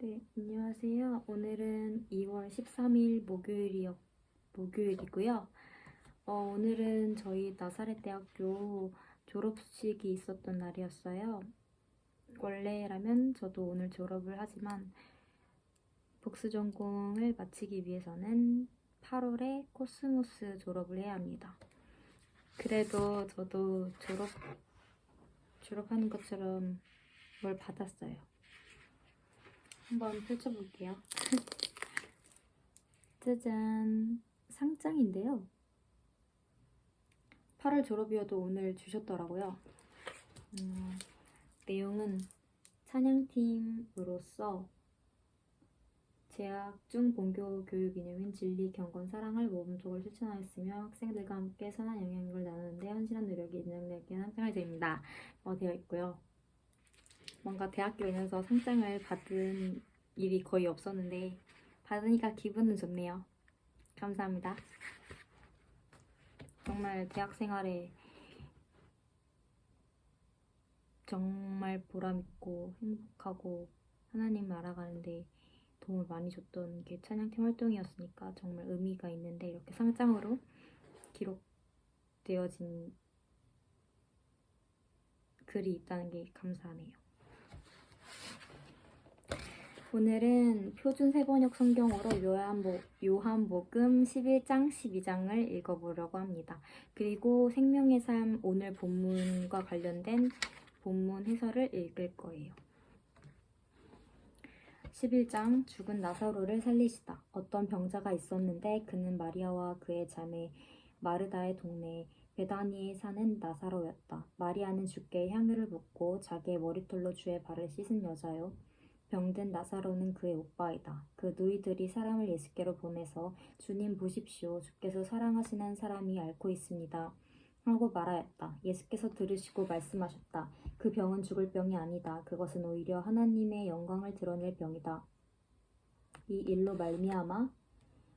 네, 안녕하세요. 오늘은 2월 13일 목요일이고요. 오늘은 저희 나사렛 대학교 졸업식이 있었던 날이었어요. 원래라면 저도 오늘 졸업을 하지만 복수 전공을 마치기 위해서는 8월에 코스모스 졸업을 해야 합니다. 그래도 저도 졸업하는 것처럼 뭘 받았어요. 한번 펼쳐볼게요. 짜잔! 상장인데요. 8월 졸업이어도 오늘 주셨더라고요. 내용은 찬양팀으로서 재학 중 본교 교육 이념인 진리, 경건, 사랑을 모범적으로 실천하였으며 학생들과 함께 선한 영향력을 나누는데 헌신한 노력이 인정되게 한 상장자입니다. 되어 있고요. 뭔가 대학교에서 상장을 받은 일이 거의 없었는데 받으니까 기분은 좋네요. 감사합니다. 정말 대학 생활에 정말 보람있고 행복하고 하나님을 알아가는데 도움을 많이 줬던 게 찬양팀 활동이었으니까 정말 의미가 있는데 이렇게 상장으로 기록되어진 글이 있다는 게 감사하네요. 오늘은 표준 세번역 성경으로 요한복음 11장 12장을 읽어보려고 합니다. 그리고 생명의 삶 오늘 본문과 관련된 본문 해설을 읽을 거예요. 11장 죽은 나사로를 살리시다. 어떤 병자가 있었는데 그는 마리아와 그의 자매 마르다의 동네 베다니에 사는 나사로였다. 마리아는 주께 향유를 붓고 자기의 머리털로 주의 발을 씻은 여자요. 병든 나사로는 그의 오빠이다. 그 누이들이 사람을 예수께로 보내서 주님 보십시오. 주께서 사랑하시는 사람이 앓고 있습니다. 하고 말하였다. 예수께서 들으시고 말씀하셨다. 그 병은 죽을 병이 아니다. 그것은 오히려 하나님의 영광을 드러낼 병이다. 이 일로 말미암아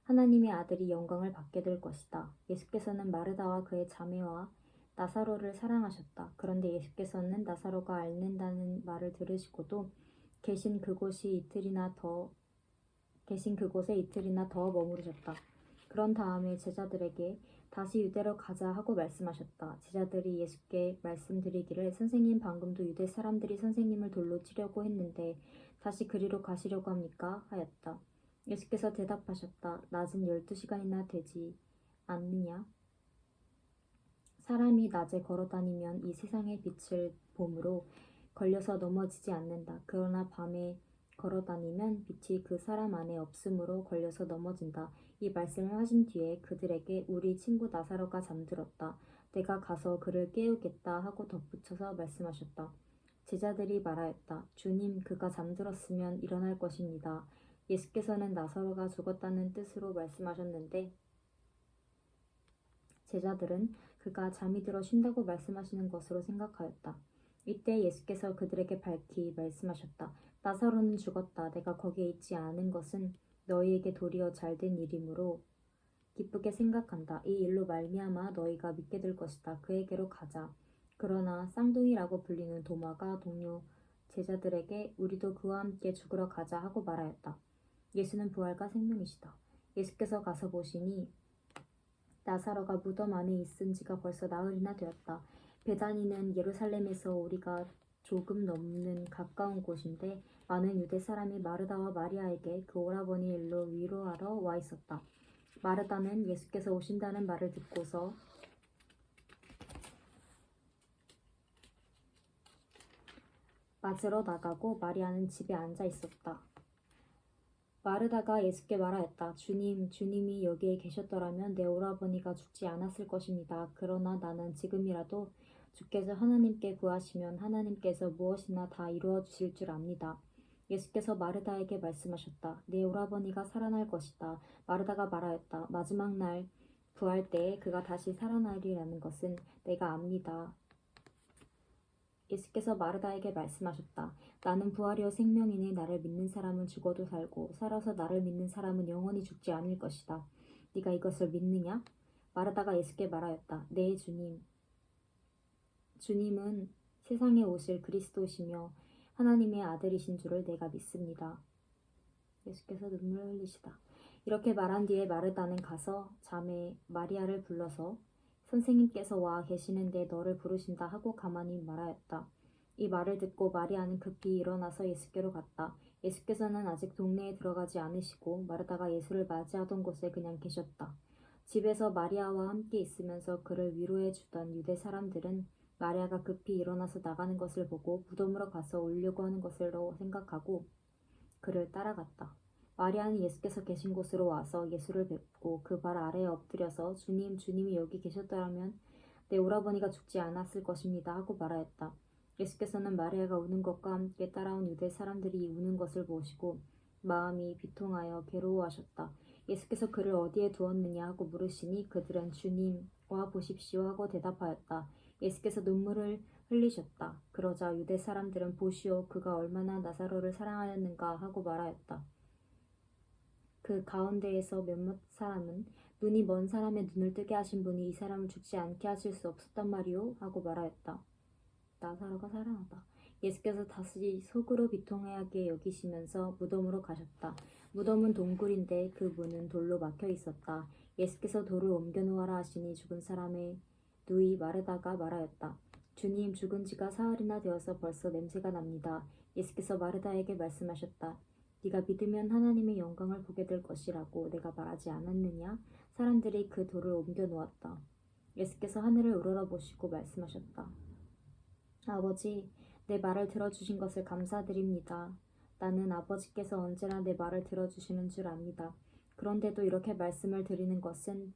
하나님의 아들이 영광을 받게 될 것이다. 예수께서는 마르다와 그의 자매와 나사로를 사랑하셨다. 그런데 예수께서는 나사로가 앓는다는 말을 들으시고도 계신 그곳에 이틀이나 더 머무르셨다. 그런 다음에 제자들에게 다시 유대로 가자 하고 말씀하셨다. 제자들이 예수께 말씀드리기를 선생님 방금도 유대 사람들이 선생님을 돌로 치려고 했는데 다시 그리로 가시려고 합니까? 하였다. 예수께서 대답하셨다. 낮은 12시간이나 되지 않느냐? 사람이 낮에 걸어다니면 이 세상의 빛을 봄으로 걸려서 넘어지지 않는다. 그러나 밤에 걸어다니면 빛이 그 사람 안에 없으므로 걸려서 넘어진다. 이 말씀을 하신 뒤에 그들에게 우리 친구 나사로가 잠들었다. 내가 가서 그를 깨우겠다 하고 덧붙여서 말씀하셨다. 제자들이 말하였다. 주님, 그가 잠들었으면 일어날 것입니다. 예수께서는 나사로가 죽었다는 뜻으로 말씀하셨는데 제자들은 그가 잠이 들어 쉰다고 말씀하시는 것으로 생각하였다. 이때 예수께서 그들에게 밝히 말씀하셨다. 나사로는 죽었다. 내가 거기에 있지 않은 것은 너희에게 도리어 잘된 일이므로 기쁘게 생각한다. 이 일로 말미암아 너희가 믿게 될 것이다. 그에게로 가자. 그러나 쌍둥이라고 불리는 도마가 동료 제자들에게 우리도 그와 함께 죽으러 가자 하고 말하였다. 예수는 부활과 생명이시다. 예수께서 가서 보시니 나사로가 무덤 안에 있은 지가 벌써 나흘이나 되었다. 베다니는 예루살렘에서 우리가 조금 넘는 가까운 곳인데 많은 유대 사람이 마르다와 마리아에게 그 오라버니 일로 위로하러 와 있었다. 마르다는 예수께서 오신다는 말을 듣고서 맞으러 나가고 마리아는 집에 앉아 있었다. 마르다가 예수께 말하였다. 주님이 여기에 계셨더라면 내 오라버니가 죽지 않았을 것입니다. 그러나 나는 지금이라도 주께서 하나님께 구하시면 하나님께서 무엇이나 다 이루어 주실 줄 압니다. 예수께서 마르다에게 말씀하셨다. 내 오라버니가 살아날 것이다. 마르다가 말하였다. 마지막 날 부활 때에 그가 다시 살아나리라는 것은 내가 압니다. 예수께서 마르다에게 말씀하셨다. 나는 부활이요 생명이니 나를 믿는 사람은 죽어도 살고 살아서 나를 믿는 사람은 영원히 죽지 않을 것이다. 네가 이것을 믿느냐? 마르다가 예수께 말하였다. 네, 주님. 주님은 세상에 오실 그리스도시며 하나님의 아들이신 줄을 내가 믿습니다. 예수께서 눈물을 흘리시다. 이렇게 말한 뒤에 마르다는 가서 자매 마리아를 불러서 선생님께서 와 계시는데 너를 부르신다 하고 가만히 말하였다. 이 말을 듣고 마리아는 급히 일어나서 예수께로 갔다. 예수께서는 아직 동네에 들어가지 않으시고 마르다가 예수를 맞이하던 곳에 그냥 계셨다. 집에서 마리아와 함께 있으면서 그를 위로해 주던 유대 사람들은 마리아가 급히 일어나서 나가는 것을 보고 무덤으로 가서 울려고 하는 것으로 생각하고 그를 따라갔다. 마리아는 예수께서 계신 곳으로 와서 예수를 뵙고 그 발 아래에 엎드려서 주님, 주님이 여기 계셨더라면 내 오라버니가 죽지 않았을 것입니다 하고 말하였다. 예수께서는 마리아가 우는 것과 함께 따라온 유대 사람들이 우는 것을 보시고 마음이 비통하여 괴로워하셨다. 예수께서 그를 어디에 두었느냐 하고 물으시니 그들은 주님, 와 보십시오 하고 대답하였다. 예수께서 눈물을 흘리셨다. 그러자 유대 사람들은 보시오, 그가 얼마나 나사로를 사랑하였는가 하고 말하였다. 그 가운데에서 몇몇 사람은 눈이 먼 사람의 눈을 뜨게 하신 분이 이 사람을 죽지 않게 하실 수 없었단 말이오 하고 말하였다. 나사로가 살아나다. 예수께서 다시 속으로 비통하게 여기시면서 무덤으로 가셨다. 무덤은 동굴인데 그 문은 돌로 막혀 있었다. 예수께서 돌을 옮겨 놓아라 하시니 죽은 사람의 누이 마르다가 말하였다. 주님, 죽은 지가 사흘이나 되어서 벌써 냄새가 납니다. 예수께서 마르다에게 말씀하셨다. 네가 믿으면 하나님의 영광을 보게 될 것이라고 내가 말하지 않았느냐? 사람들이 그 돌을 옮겨 놓았다. 예수께서 하늘을 우러러보시고 말씀하셨다. 아버지, 내 말을 들어주신 것을 감사드립니다. 나는 아버지께서 언제나 내 말을 들어주시는 줄 압니다. 그런데도 이렇게 말씀을 드리는 것은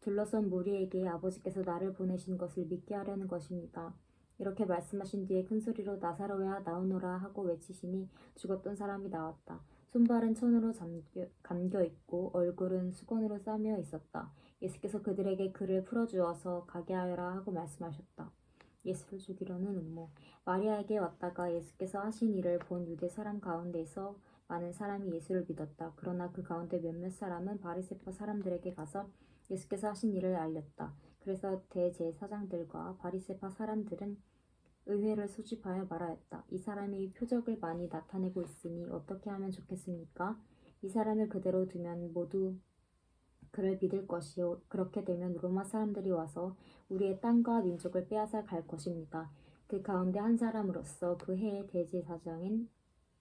둘러선 무리에게 아버지께서 나를 보내신 것을 믿게 하려는 것입니다. 이렇게 말씀하신 뒤에 큰 소리로 나사로야 나오너라 하고 외치시니 죽었던 사람이 나왔다. 손발은 천으로 감겨 있고 얼굴은 수건으로 싸며 있었다. 예수께서 그들에게 그를 풀어주어서 가게 하여라 하고 말씀하셨다. 예수를 죽이려는 음모. 마리아에게 왔다가 예수께서 하신 일을 본 유대 사람 가운데서 많은 사람이 예수를 믿었다. 그러나 그 가운데 몇몇 사람은 바리새파 사람들에게 가서 예수께서 하신 일을 알렸다. 그래서 대제사장들과 바리새파 사람들은 의회를 소집하여 말하였다. 이 사람이 표적을 많이 나타내고 있으니 어떻게 하면 좋겠습니까? 이 사람을 그대로 두면 모두 그를 믿을 것이요. 그렇게 되면 로마 사람들이 와서 우리의 땅과 민족을 빼앗아 갈 것입니다. 그 가운데 한 사람으로서 그 해의 대제사장인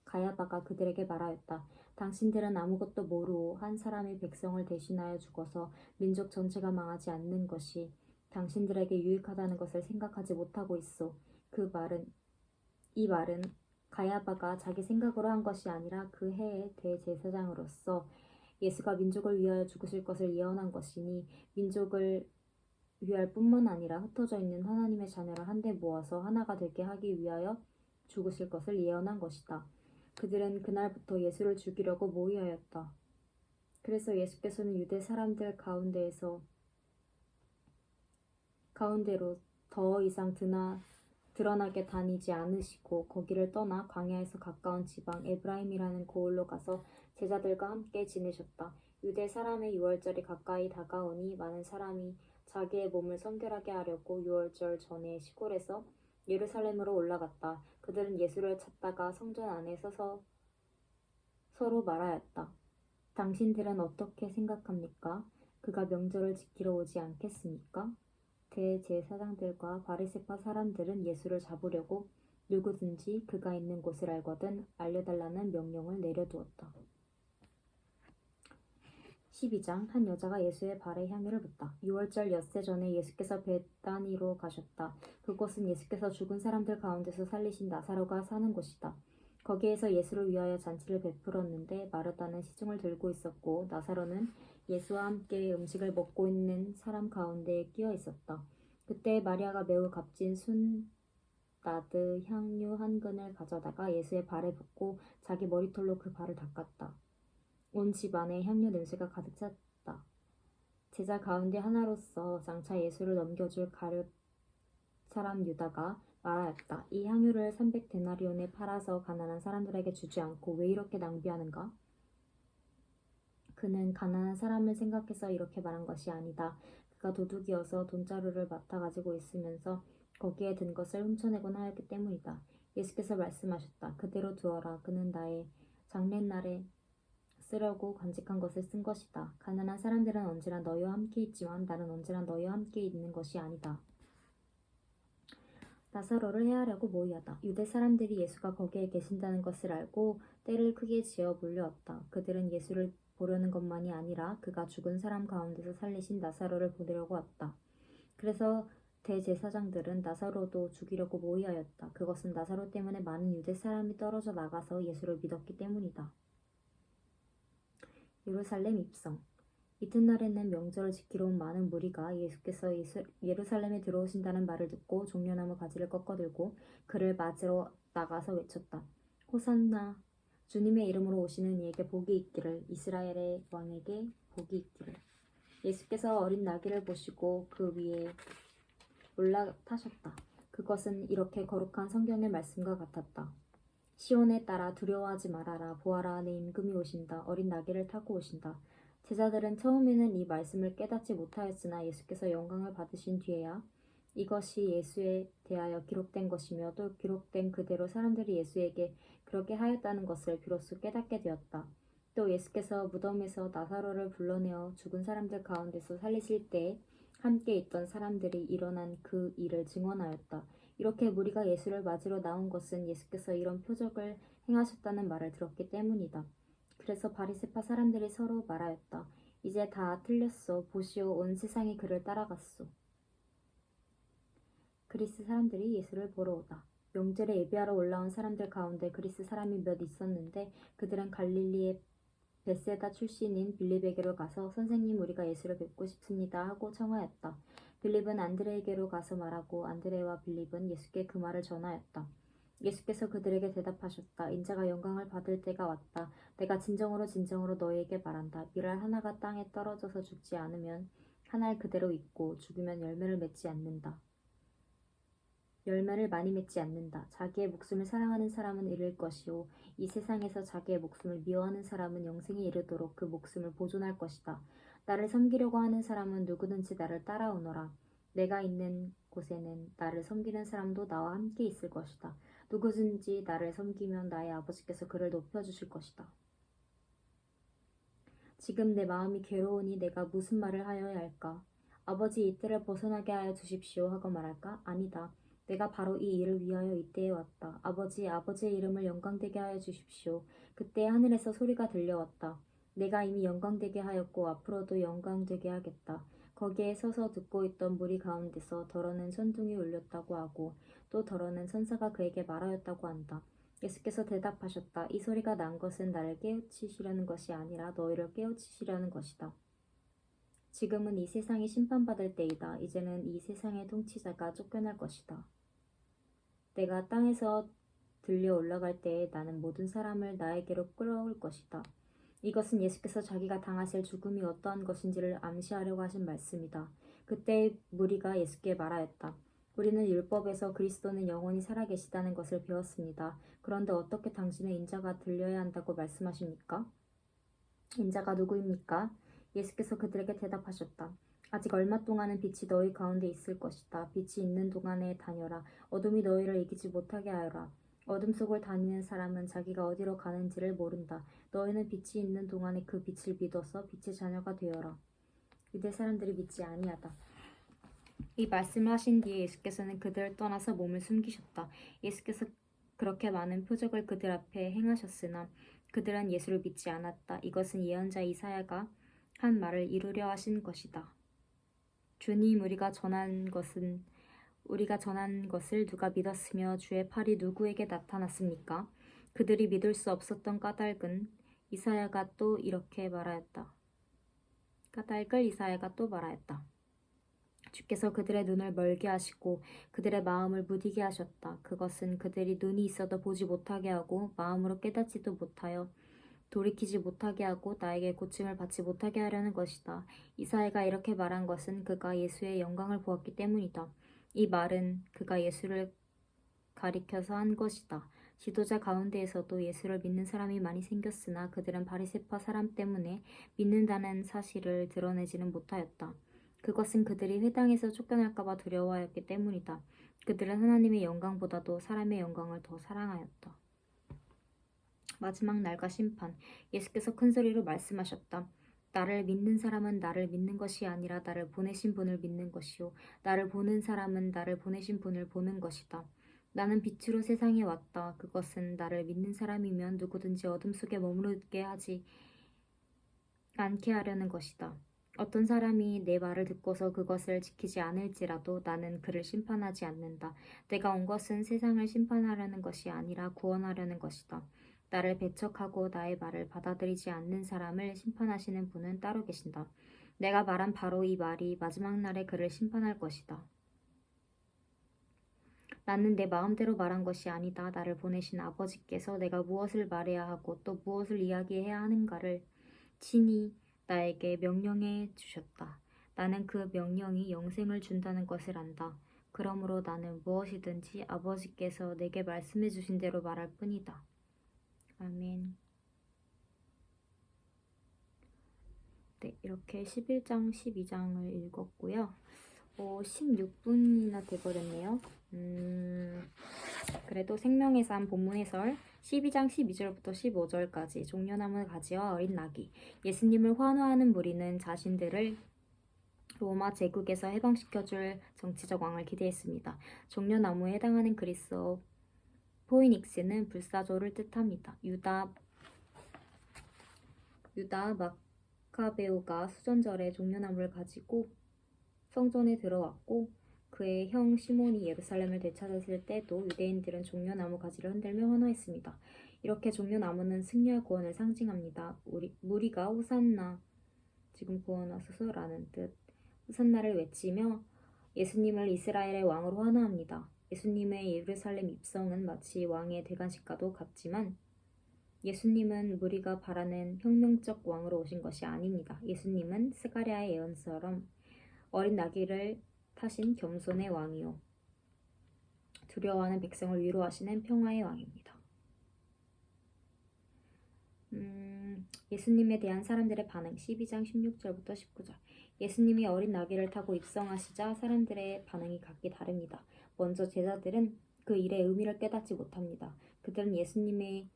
가야바가 그들에게 말하였다. 당신들은 아무것도 모르고 한 사람의 백성을 대신하여 죽어서 민족 전체가 망하지 않는 것이 당신들에게 유익하다는 것을 생각하지 못하고 있소. 이 말은 가야바가 자기 생각으로 한 것이 아니라 그 해의 대제사장으로서 예수가 민족을 위하여 죽으실 것을 예언한 것이니 민족을 위할 뿐만 아니라 흩어져 있는 하나님의 자녀를 한데 모아서 하나가 되게 하기 위하여 죽으실 것을 예언한 것이다. 그들은 그날부터 예수를 죽이려고 모의하였다. 그래서 예수께서는 유대 사람들 가운데로 더 이상 드러나게 다니지 않으시고 거기를 떠나 광야에서 가까운 지방 에브라임이라는 고을로 가서 제자들과 함께 지내셨다. 유대 사람의 유월절이 가까이 다가오니 많은 사람이 자기의 몸을 성결하게 하려고 유월절 전에 시골에서 예루살렘으로 올라갔다. 그들은 예수를 찾다가 성전 안에 서서 서로 말하였다. 당신들은 어떻게 생각합니까? 그가 명절을 지키러 오지 않겠습니까? 대제사장들과 바리새파 사람들은 예수를 잡으려고 누구든지 그가 있는 곳을 알거든 알려달라는 명령을 내려두었다. 12장. 한 여자가 예수의 발에 향유를 붓다. 유월절 엿새 전에 예수께서 베다니로 가셨다. 그곳은 예수께서 죽은 사람들 가운데서 살리신 나사로가 사는 곳이다. 거기에서 예수를 위하여 잔치를 베풀었는데 마르다는 시중을 들고 있었고 나사로는 예수와 함께 음식을 먹고 있는 사람 가운데에 끼어 있었다. 그때 마리아가 매우 값진 순나드 향유 한 근을 가져다가 예수의 발에 붓고 자기 머리털로 그 발을 닦았다. 온 집안에 향유 냄새가 가득 찼다. 제자 가운데 하나로서 장차 예수를 넘겨줄 가룟 사람 유다가 말하였다. 이 향유를 300데나리온에 팔아서 가난한 사람들에게 주지 않고 왜 이렇게 낭비하는가? 그는 가난한 사람을 생각해서 이렇게 말한 것이 아니다. 그가 도둑이어서 돈자루를 맡아 가지고 있으면서 거기에 든 것을 훔쳐내곤 하였기 때문이다. 예수께서 말씀하셨다. 그대로 두어라. 그는 나의 장례날에 쓰려고 간직한 것을 쓴 것이다. 가난한 사람들은 언제나 너희와 함께 있지만 나는 언제나 너희와 함께 있는 것이 아니다. 나사로를 해하려고 모이었다. 유대 사람들이 예수가 거기에 계신다는 것을 알고 떼를 크게 지어 몰려왔다. 그들은 예수를 보려는 것만이 아니라 그가 죽은 사람 가운데서 살리신 나사로를 보려고 왔다. 그래서 대제사장들은 나사로도 죽이려고 모의하였다. 그것은 나사로 때문에 많은 유대 사람이 떨어져 나가서 예수를 믿었기 때문이다. 예루살렘 입성. 이튿날에는 명절을 지키러 온 많은 무리가 예수께서 예루살렘에 들어오신다는 말을 듣고 종려나무 가지를 꺾어들고 그를 맞으러 나가서 외쳤다. 호산나, 주님의 이름으로 오시는 이에게 복이 있기를, 이스라엘의 왕에게 복이 있기를. 예수께서 어린 나귀를 보시고 그 위에 올라타셨다. 그것은 이렇게 거룩한 성경의 말씀과 같았다. 시온에 따라 두려워하지 말아라. 보아라, 내 임금이 오신다. 어린 나귀를 타고 오신다. 제자들은 처음에는 이 말씀을 깨닫지 못하였으나 예수께서 영광을 받으신 뒤에야 이것이 예수에 대하여 기록된 것이며 또 기록된 그대로 사람들이 예수에게 그렇게 하였다는 것을 비로소 깨닫게 되었다. 또 예수께서 무덤에서 나사로를 불러내어 죽은 사람들 가운데서 살리실 때에 함께 있던 사람들이 일어난 그 일을 증언하였다. 이렇게 무리가 예수를 맞으러 나온 것은 예수께서 이런 표적을 행하셨다는 말을 들었기 때문이다. 그래서 바리새파 사람들이 서로 말하였다. 이제 다 틀렸어. 보시오, 온 세상이 그를 따라갔소. 그리스 사람들이 예수를 보러 오다. 명절에 예배하러 올라온 사람들 가운데 그리스 사람이 몇 있었는데 그들은 갈릴리의 벳세다 출신인 빌립에게로 가서 선생님, 우리가 예수를 뵙고 싶습니다 하고 청하였다. 빌립은 안드레에게로 가서 말하고 안드레와 빌립은 예수께 그 말을 전하였다. 예수께서 그들에게 대답하셨다. 인자가 영광을 받을 때가 왔다. 내가 진정으로 진정으로 너희에게 말한다. 밀알 하나가 땅에 떨어져서 죽지 않으면 한 알 그대로 있고 죽으면 열매를 많이 맺지 않는다. 자기의 목숨을 사랑하는 사람은 잃을 것이요 이 세상에서 자기의 목숨을 미워하는 사람은 영생에 이르도록 그 목숨을 보존할 것이다. 나를 섬기려고 하는 사람은 누구든지 나를 따라오너라. 내가 있는 곳에는 나를 섬기는 사람도 나와 함께 있을 것이다. 누구든지 나를 섬기면 나의 아버지께서 그를 높여주실 것이다. 지금 내 마음이 괴로우니 내가 무슨 말을 하여야 할까? 아버지, 이때를 벗어나게 하여 주십시오 하고 말할까? 아니다. 내가 바로 이 일을 위하여 이때에 왔다. 아버지, 아버지의 이름을 영광되게 하여 주십시오. 그때 하늘에서 소리가 들려왔다. 내가 이미 영광되게 하였고 앞으로도 영광되게 하겠다. 거기에 서서 듣고 있던 무리 가운데서 더러는 천둥이 울렸다고 하고 또 더러는 천사가 그에게 말하였다고 한다. 예수께서 대답하셨다. 이 소리가 난 것은 나를 깨우치시려는 것이 아니라 너희를 깨우치시려는 것이다. 지금은 이 세상이 심판받을 때이다. 이제는 이 세상의 통치자가 쫓겨날 것이다. 내가 땅에서 들려 올라갈 때에 나는 모든 사람을 나에게로 끌어올 것이다. 이것은 예수께서 자기가 당하실 죽음이 어떠한 것인지를 암시하려고 하신 말씀이다. 그때 무리가 예수께 말하였다. 우리는 율법에서 그리스도는 영원히 살아계시다는 것을 배웠습니다. 그런데 어떻게 당신은 인자가 들려야 한다고 말씀하십니까? 인자가 누구입니까? 예수께서 그들에게 대답하셨다. 아직 얼마 동안은 빛이 너희 가운데 있을 것이다. 빛이 있는 동안에 다녀라. 어둠이 너희를 이기지 못하게 하여라. 어둠 속을 다니는 사람은 자기가 어디로 가는지를 모른다. 너희는 빛이 있는 동안에 그 빛을 믿어서 빛의 자녀가 되어라. 유대 사람들이 믿지 아니하다. 이 말씀을 하신 뒤에 예수께서는 그들을 떠나서 몸을 숨기셨다. 예수께서 그렇게 많은 표적을 그들 앞에 행하셨으나 그들은 예수를 믿지 않았다. 이것은 예언자 이사야가 한 말을 이루려 하신 것이다. 주님, 우리가 전한 것을 누가 믿었으며 주의 팔이 누구에게 나타났습니까? 그들이 믿을 수 없었던 까닭을 이사야가 또 말하였다. 주께서 그들의 눈을 멀게 하시고 그들의 마음을 무디게 하셨다. 그것은 그들이 눈이 있어도 보지 못하게 하고 마음으로 깨닫지도 못하여 돌이키지 못하게 하고 나에게 고침을 받지 못하게 하려는 것이다. 이사야가 이렇게 말한 것은 그가 예수의 영광을 보았기 때문이다. 이 말은 그가 예수를 가리켜서 한 것이다. 지도자 가운데에서도 예수를 믿는 사람이 많이 생겼으나 그들은 바리새파 사람 때문에 믿는다는 사실을 드러내지는 못하였다. 그것은 그들이 회당에서 쫓겨날까 봐 두려워하였기 때문이다. 그들은 하나님의 영광보다도 사람의 영광을 더 사랑하였다. 마지막 날과 심판. 예수께서 큰 소리로 말씀하셨다. 나를 믿는 사람은 나를 믿는 것이 아니라 나를 보내신 분을 믿는 것이요. 나를 보는 사람은 나를 보내신 분을 보는 것이다. 나는 빛으로 세상에 왔다. 그것은 나를 믿는 사람이면 누구든지 어둠 속에 머무르게 하지 않게 하려는 것이다. 어떤 사람이 내 말을 듣고서 그것을 지키지 않을지라도 나는 그를 심판하지 않는다. 내가 온 것은 세상을 심판하려는 것이 아니라 구원하려는 것이다. 나를 배척하고 나의 말을 받아들이지 않는 사람을 심판하시는 분은 따로 계신다. 내가 말한 바로 이 말이 마지막 날에 그를 심판할 것이다. 나는 내 마음대로 말한 것이 아니다. 나를 보내신 아버지께서 내가 무엇을 말해야 하고 또 무엇을 이야기해야 하는가를 친히 나에게 명령해 주셨다. 나는 그 명령이 영생을 준다는 것을 안다. 그러므로 나는 무엇이든지 아버지께서 내게 말씀해 주신 대로 말할 뿐이다. 아멘. 네, 이렇게 11장, 12장을 읽었고요. 16분이나 돼버렸네요. 그래도 생명의 삶 본문 해설 12장 12절부터 15절까지 종려나무 가지와 어린 나귀. 예수님을 환호하는 무리는 자신들을 로마 제국에서 해방시켜줄 정치적 왕을 기대했습니다. 종려나무에 해당하는 그리스어 포이닉스는 불사조를 뜻합니다. 유다 마카베오가 수전절에 종려나무를 가지고 성전에 들어왔고 그의 형 시몬이 예루살렘을 되찾았을 때도 유대인들은 종려나무 가지를 흔들며 환호했습니다. 이렇게 종려나무는 승리와 구원을 상징합니다. 무리가 호산나, 지금 구원하소서라는 뜻, 호산나를 외치며 예수님을 이스라엘의 왕으로 환호합니다. 예수님의 예루살렘 입성은 마치 왕의 대관식과도 같지만 예수님은 우리가 바라는 혁명적 왕으로 오신 것이 아닙니다. 예수님은 스가랴의 예언처럼 어린 나귀를 타신 겸손의 왕이요 두려워하는 백성을 위로하시는 평화의 왕입니다. 예수님에 대한 사람들의 반응 12장 16절부터 19절. 예수님이 어린 나귀를 타고 입성하시자 사람들의 반응이 각기 다릅니다. 먼저 제자들은 그 일의 의미를 깨닫지 못합니다. 그들은 예수님이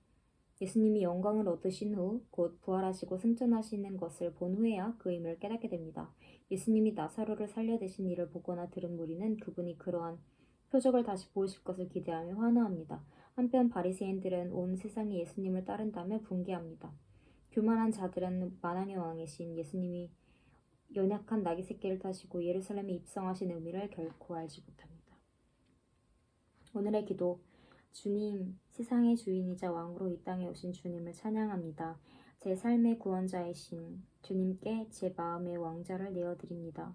영광을 얻으신 후 곧 부활하시고 승천하시는 것을 본 후에야 그 의미를 깨닫게 됩니다. 예수님이 나사로를 살려내신 일을 보거나 들은 무리는 그분이 그러한 표적을 다시 보이실 것을 기대하며 환호합니다. 한편 바리새인들은 온 세상이 예수님을 따른다며 분개합니다. 교만한 자들은 만왕의 왕이신 예수님이 연약한 나귀 새끼를 타시고 예루살렘에 입성하신 의미를 결코 알지 못합니다. 오늘의 기도. 주님, 세상의 주인이자 왕으로 이 땅에 오신 주님을 찬양합니다. 제 삶의 구원자이신 주님께 제 마음의 왕좌를 내어드립니다.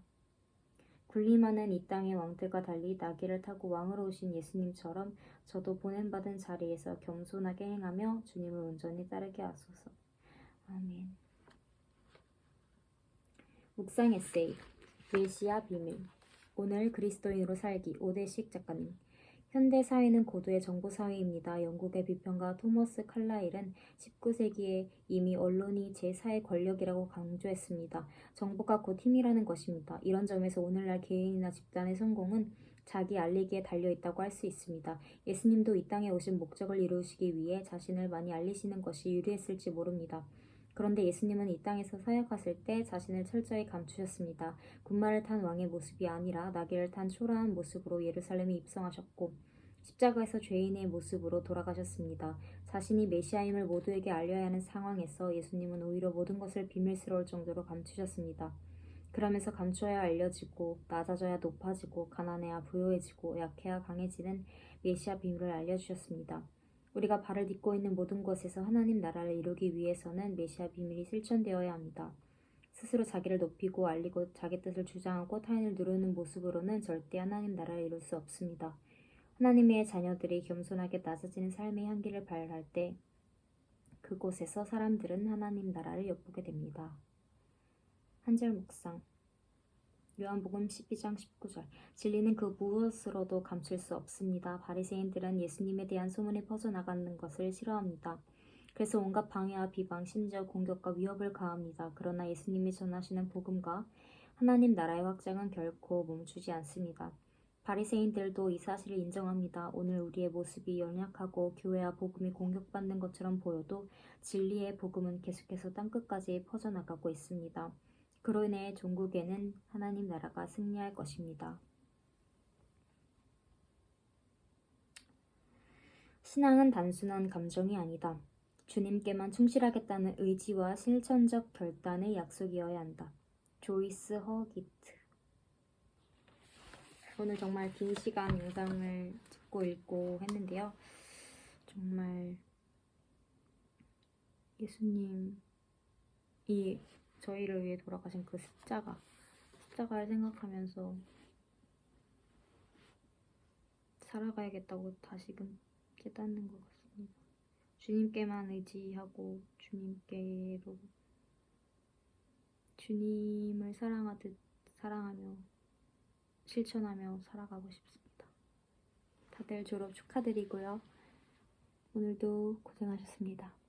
군림하는 이 땅의 왕들과 달리 나귀를 타고 왕으로 오신 예수님처럼 저도 보냄받은 자리에서 겸손하게 행하며 주님을 온전히 따르게 하소서. 아멘. 묵상 에세이 메시아 비밀. 오늘 그리스도인으로 살기. 오대식 작가님. 현대 사회는 고도의 정보 사회입니다. 영국의 비평가 토머스 칼라일은 19세기에 이미 언론이 제4의 권력이라고 강조했습니다. 정보가 곧 힘이라는 것입니다. 이런 점에서 오늘날 개인이나 집단의 성공은 자기 알리기에 달려있다고 할 수 있습니다. 예수님도 이 땅에 오신 목적을 이루시기 위해 자신을 많이 알리시는 것이 유리했을지 모릅니다. 그런데 예수님은 이 땅에서 사역하실 때 자신을 철저히 감추셨습니다. 군마를 탄 왕의 모습이 아니라 나귀를 탄 초라한 모습으로 예루살렘에 입성하셨고 십자가에서 죄인의 모습으로 돌아가셨습니다. 자신이 메시아임을 모두에게 알려야 하는 상황에서 예수님은 오히려 모든 것을 비밀스러울 정도로 감추셨습니다. 그러면서 감춰야 알려지고 낮아져야 높아지고 가난해야 부유해지고 약해야 강해지는 메시아 비밀을 알려주셨습니다. 우리가 발을 딛고 있는 모든 곳에서 하나님 나라를 이루기 위해서는 메시아 비밀이 실천되어야 합니다. 스스로 자기를 높이고 알리고 자기 뜻을 주장하고 타인을 누르는 모습으로는 절대 하나님 나라를 이룰 수 없습니다. 하나님의 자녀들이 겸손하게 낮아지는 삶의 향기를 발할 때 그곳에서 사람들은 하나님 나라를 엿보게 됩니다. 한절 묵상. 요한복음 12장 19절. 진리는 그 무엇으로도 감출 수 없습니다. 바리새인들은 예수님에 대한 소문이 퍼져나가는 것을 싫어합니다. 그래서 온갖 방해와 비방, 심지어 공격과 위협을 가합니다. 그러나 예수님이 전하시는 복음과 하나님 나라의 확장은 결코 멈추지 않습니다. 바리새인들도 이 사실을 인정합니다. 오늘 우리의 모습이 연약하고 교회와 복음이 공격받는 것처럼 보여도 진리의 복음은 계속해서 땅끝까지 퍼져나가고 있습니다. 그로 인해 종국에는 하나님 나라가 승리할 것입니다. 신앙은 단순한 감정이 아니다. 주님께만 충실하겠다는 의지와 실천적 결단의 약속이어야 한다. 조이스 허기트. 오늘 정말 긴 시간 영상을 찍고 읽고 했는데요. 정말 예수님이 저희를 위해 돌아가신 그 십자가를 생각하면서 살아가야겠다고 다시금 깨닫는 것 같습니다. 주님께만 의지하고 주님을 사랑하듯 사랑하며 실천하며 살아가고 싶습니다. 다들 졸업 축하드리고요. 오늘도 고생하셨습니다.